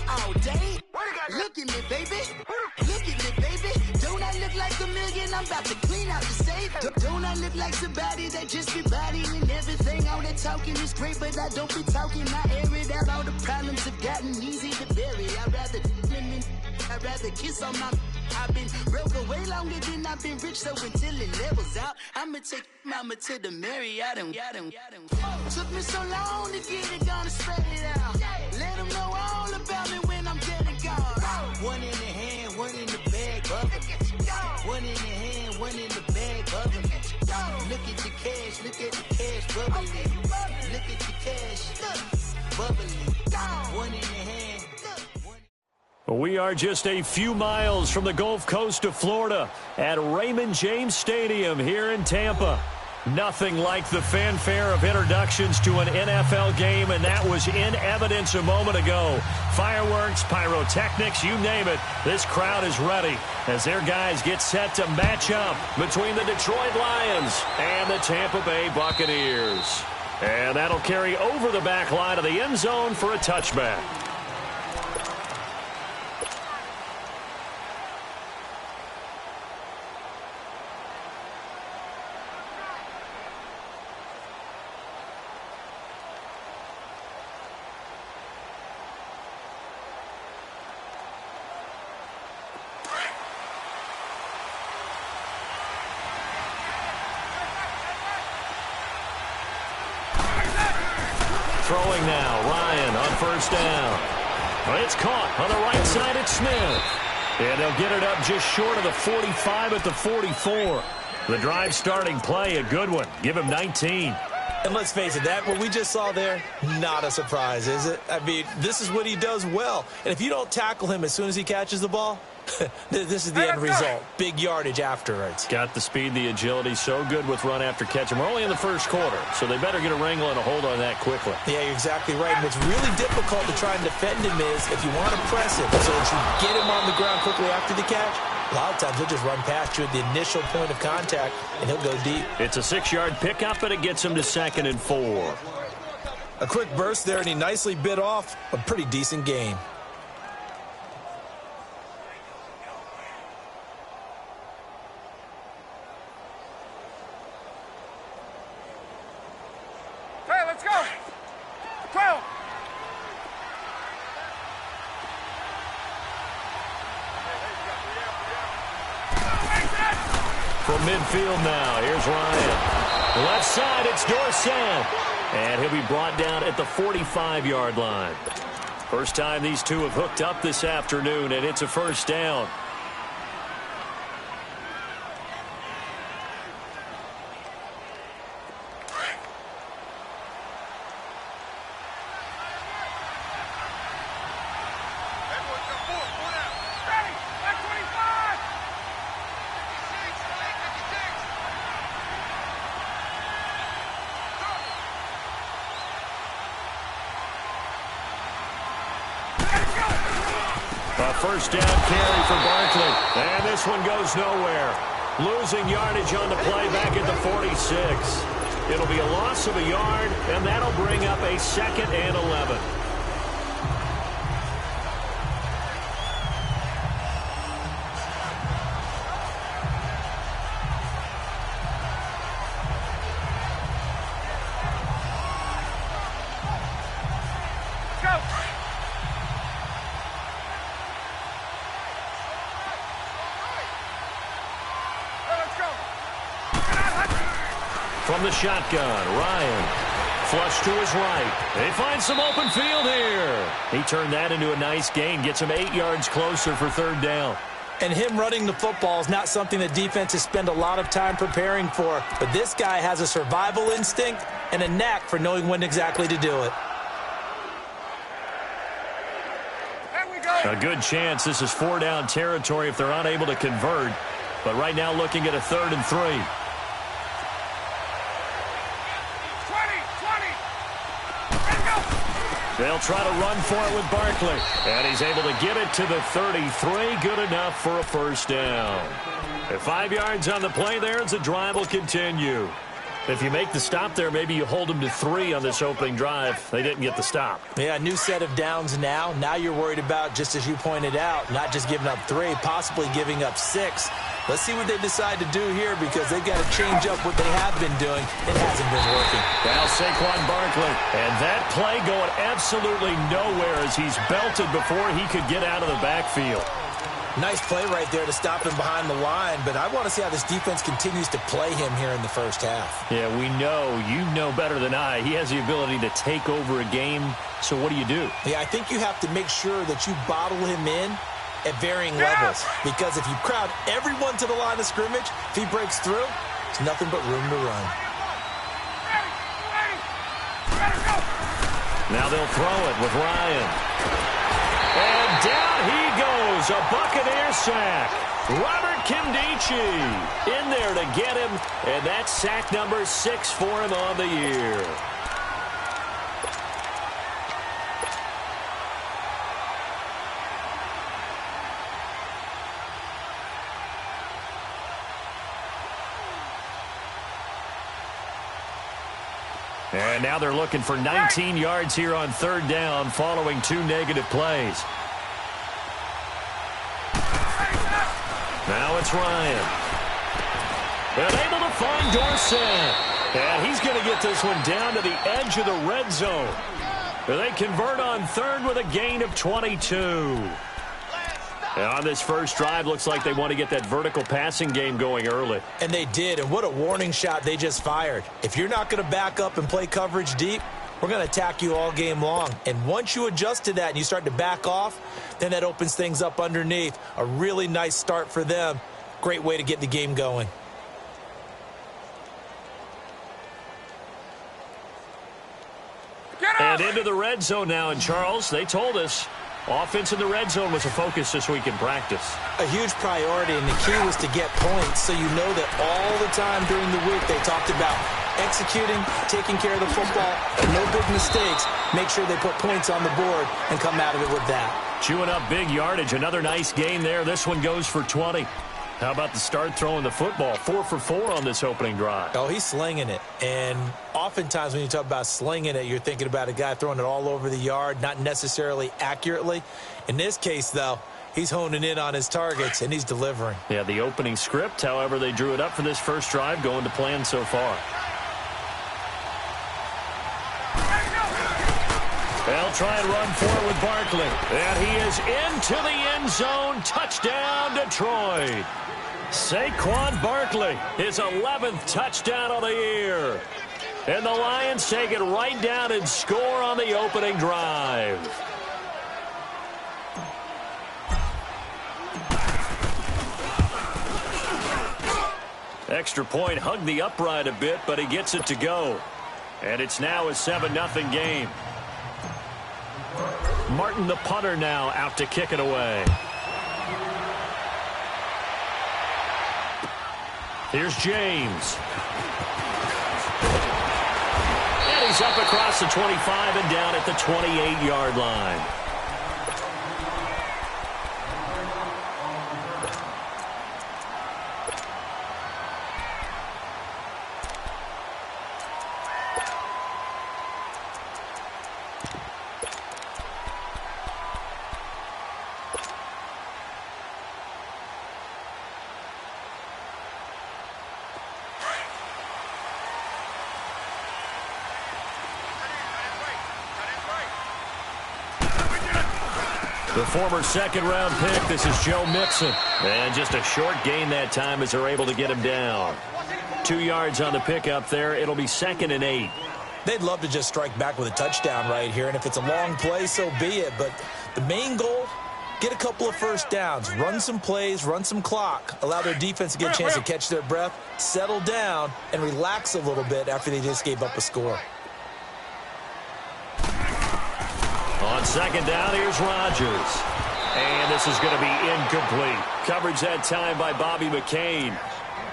All day. Look at me, baby. Look at me, baby. Don't I look like a million? I'm about to clean out the safe. Don't I look like somebody that just be bodying everything? All that talking is great, but I don't be talking. I air it out. All the problems have gotten easy to bury. I'd rather kiss on my... I've been broke away longer than I've been rich, so until it levels out, I'ma take mama to the Marriott and took me so long to get it, gonna spread it out. Let them know all about me when I'm dead and gone. One in the hand, one in the bag, bubbling. One in the hand, one in the bag, bubbling. Look at the cash, look at the cash, bubbling. Look at the cash, bubbling. One in the hand. We are just a few miles from the Gulf Coast of Florida at Raymond James Stadium here in Tampa. Nothing like the fanfare of introductions to an NFL game, and that was in evidence a moment ago. Fireworks, pyrotechnics, you name it. This crowd is ready as their guys get set to match up between the Detroit Lions and the Tampa Bay Buccaneers. And that'll carry over the back line of the end zone for a touchback. Throwing now, Ryan on first down. It's caught on the right side at Smith. And they'll get it up just short of the 45 at the 44. The drive starting play, a good one. Give him 19. And let's face it, that what we just saw there, not a surprise, is it? I mean, this is what he does well. And if you don't tackle him as soon as he catches the ball, this is the end result. Big yardage afterwards. Got the speed, the agility, so good with run after catch. And we're only in the first quarter, so they better get a wrangle and a hold on that quickly. Yeah, you're exactly right. And what's really difficult to try and defend him is if you want to press him so that you get him on the ground quickly after the catch, a lot of times he'll just run past you at the initial point of contact, and he'll go deep. It's a 6-yard pickup, and it gets him to 2nd and 4. A quick burst there, and he nicely bit off a pretty decent gain. Hey, let's go! 12! From midfield now, here's Ryan. Left side, it's Dorsett. And he'll be brought down at the 45-yard line. First time these two have hooked up this afternoon, and it's a first down. First down carry for Barkley. And this one goes nowhere. Losing yardage on the play back at the 46. It'll be a loss of a yard, and that'll bring up a 2nd and 11. From the shotgun, Ryan. Flush to his right. They find some open field here. He turned that into a nice gain. Gets him 8 yards closer for 3rd down. And him running the football is not something that defenses spend a lot of time preparing for. But this guy has a survival instinct and a knack for knowing when exactly to do it. A good chance this is 4-down territory if they're unable to convert. But right now looking at a 3rd and 3. They'll try to run for it with Barkley. And he's able to get it to the 33. Good enough for a first down. At 5 yards on the play there as the drive will continue. If you make the stop there, maybe you hold them to 3 on this opening drive. They didn't get the stop. Yeah, new set of downs now. Now you're worried about, just as you pointed out, not just giving up 3, possibly giving up 6. Let's see what they decide to do here, because they've got to change up what they have been doing. It hasn't been working. Now Saquon Barkley. And that play going absolutely nowhere as he's belted before he could get out of the backfield. Nice play right there to stop him behind the line, but I want to see how this defense continues to play him here in the first half. Yeah, we know. You know better than I. He has the ability to take over a game, so what do you do? Yeah, I think you have to make sure that you bottle him in at varying levels, because if you crowd everyone to the line of scrimmage, if he breaks through, there's nothing but room to run. Now they'll throw it with Ryan. And down he goes, a Buccaneer sack. Robert Kimdichie in there to get him, and that's sack number 6 for him on the year. And now they're looking for 19 yards here on 3rd down following 2 negative plays. Now it's Ryan. And able to find Dorsett. And he's going to get this one down to the edge of the red zone. They convert on 3rd with a gain of 22. And on this first drive, looks like they want to get that vertical passing game going early. And they did, and what a warning shot they just fired. If you're not going to back up and play coverage deep, we're going to attack you all game long. And once you adjust to that and you start to back off, then that opens things up underneath. A really nice start for them. Great way to get the game going. And into the red zone now, and Charles, they told us offense in the red zone was a focus this week in practice. A huge priority, and the key was to get points, so you know that all the time during the week they talked about executing, taking care of the football, no big mistakes. Make sure they put points on the board and come out of it with that. Chewing up big yardage. Another nice game there. This one goes for 20. How about the start throwing the football? 4 for 4 on this opening drive. Oh, he's slinging it. And oftentimes when you talk about slinging it, you're thinking about a guy throwing it all over the yard, not necessarily accurately. In this case, though, he's honing in on his targets, and he's delivering. Yeah, the opening script, however, they drew it up for this first drive, going to plan so far. They'll try and run forward with Barkley. And he is into the end zone. Touchdown, Detroit. Saquon Barkley, his 11th touchdown of the year. And the Lions take it right down and score on the opening drive. Extra point hugged the upright a bit, but he gets it to go. And it's now a 7-0 game. Martin, the punter, now out to kick it away. Here's James. And he's up across the 25 and down at the 28-yard line. The former second-round pick, this is Joe Mixon. And just a short gain that time as they're able to get him down. 2 yards on the pickup there. It'll be 2nd and 8. They'd love to just strike back with a touchdown right here, and if it's a long play, so be it. But the main goal, get a couple of first downs, run some plays, run some clock, allow their defense to get a chance to catch their breath, settle down, and relax a little bit after they just gave up a score. On 2nd down, here's Rodgers. And this is going to be incomplete. Coverage that time by Bobby McCain.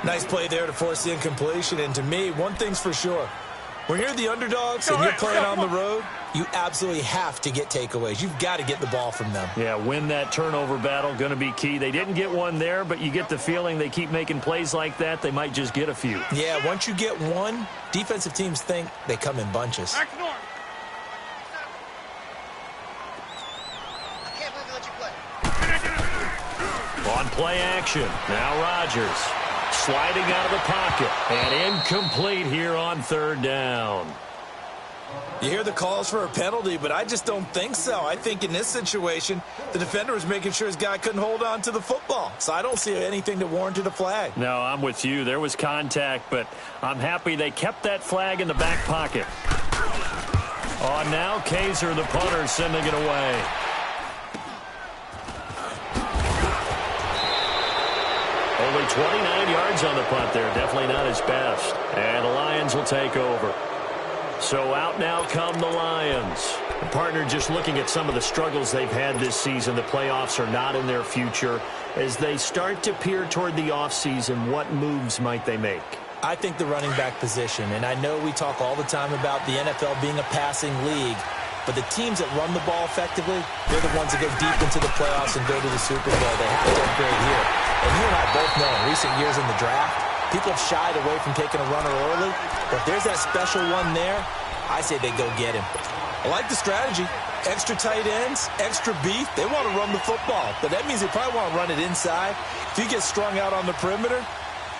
Nice play there to force the incompletion. And to me, one thing's for sure. When you're the underdogs and you're playing on the road, you absolutely have to get takeaways. You've got to get the ball from them. Yeah, win that turnover battle, going to be key. They didn't get one there, but you get the feeling they keep making plays like that, they might just get a few. Yeah, once you get one, defensive teams think they come in bunches. Back north. I can't believe they let you play. On play action, now Rodgers sliding out of the pocket and incomplete here on third down. You hear the calls for a penalty, but I just don't think so. I think in this situation, the defender was making sure his guy couldn't hold on to the football. So I don't see anything that warranted a flag. No, I'm with you. There was contact, but I'm happy they kept that flag in the back pocket. On now, Kaiser, the punter, sending it away. Only 29 yards on the punt there. Definitely not his best. And the Lions will take over. So out now come the Lions. The partner, just looking at some of the struggles they've had this season, the playoffs are not in their future. As they start to peer toward the offseason, what moves might they make? I think the running back position, and I know we talk all the time about the NFL being a passing league, but the teams that run the ball effectively, they're the ones that go deep into the playoffs and go to the Super Bowl. They have to upgrade here. And you and I both know in recent years in the draft, people have shied away from taking a runner early. But if there's that special one there, I say they go get him. I like the strategy. Extra tight ends, extra beef. They want to run the football. But that means they probably want to run it inside. If you get strung out on the perimeter,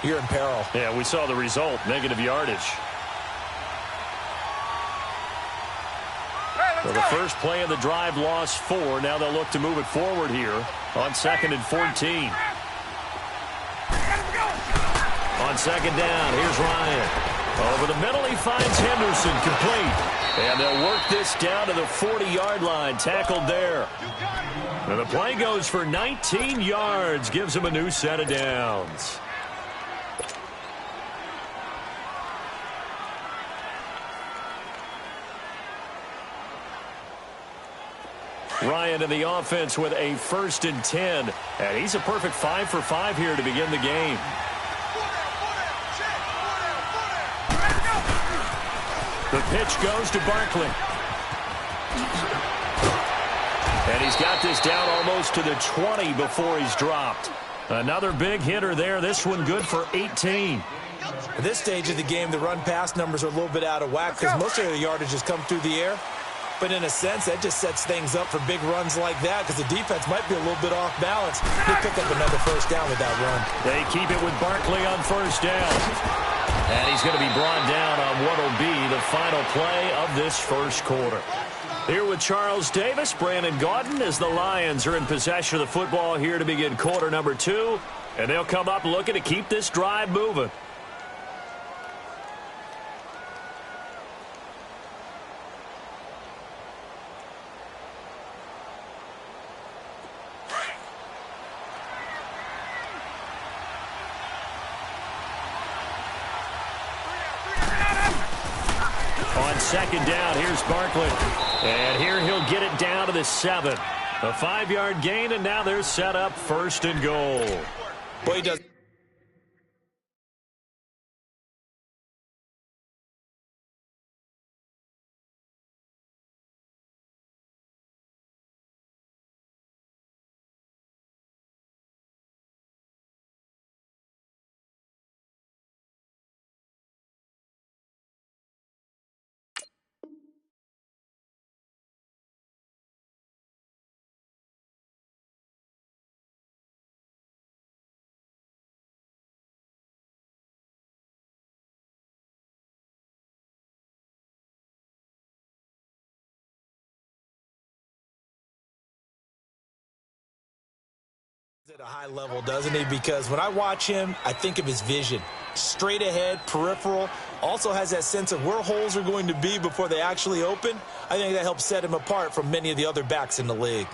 you're in peril. Yeah, we saw the result, negative yardage. Well, the first play of the drive lost 4. Now they'll look to move it forward here on 2nd and 14. On second down, here's Ryan. Over the middle, he finds Henderson, complete. And they'll work this down to the 40-yard line, tackled there. And the play goes for 19 yards, gives him a new set of downs. Ryan in the offense with a 1st and 10. And he's a perfect 5 for 5 here to begin the game. The pitch goes to Barkley. And he's got this down almost to the 20 before he's dropped. Another big hitter there. This one good for 18. At this stage of the game, the run-pass numbers are a little bit out of whack because most of their yardage has come through the air. But in a sense, that just sets things up for big runs like that because the defense might be a little bit off balance. They pick up another first down with that run. They keep it with Barkley on first down. And he's going to be brought down on what will be the final play of this first quarter. Here with Charles Davis, Brandon Gaudin, as the Lions are in possession of the football here to begin quarter number 2. And they'll come up looking to keep this drive moving. On second down, here's Barkley. And here he'll get it down to the 7. A 5-yard gain, and now they're set up 1st and goal. Boy, he does. At a high level, doesn't he? Because when I watch him, I think of his vision. Straight ahead, peripheral. Also has that sense of where holes are going to be before they actually open. I think that helps set him apart from many of the other backs in the league.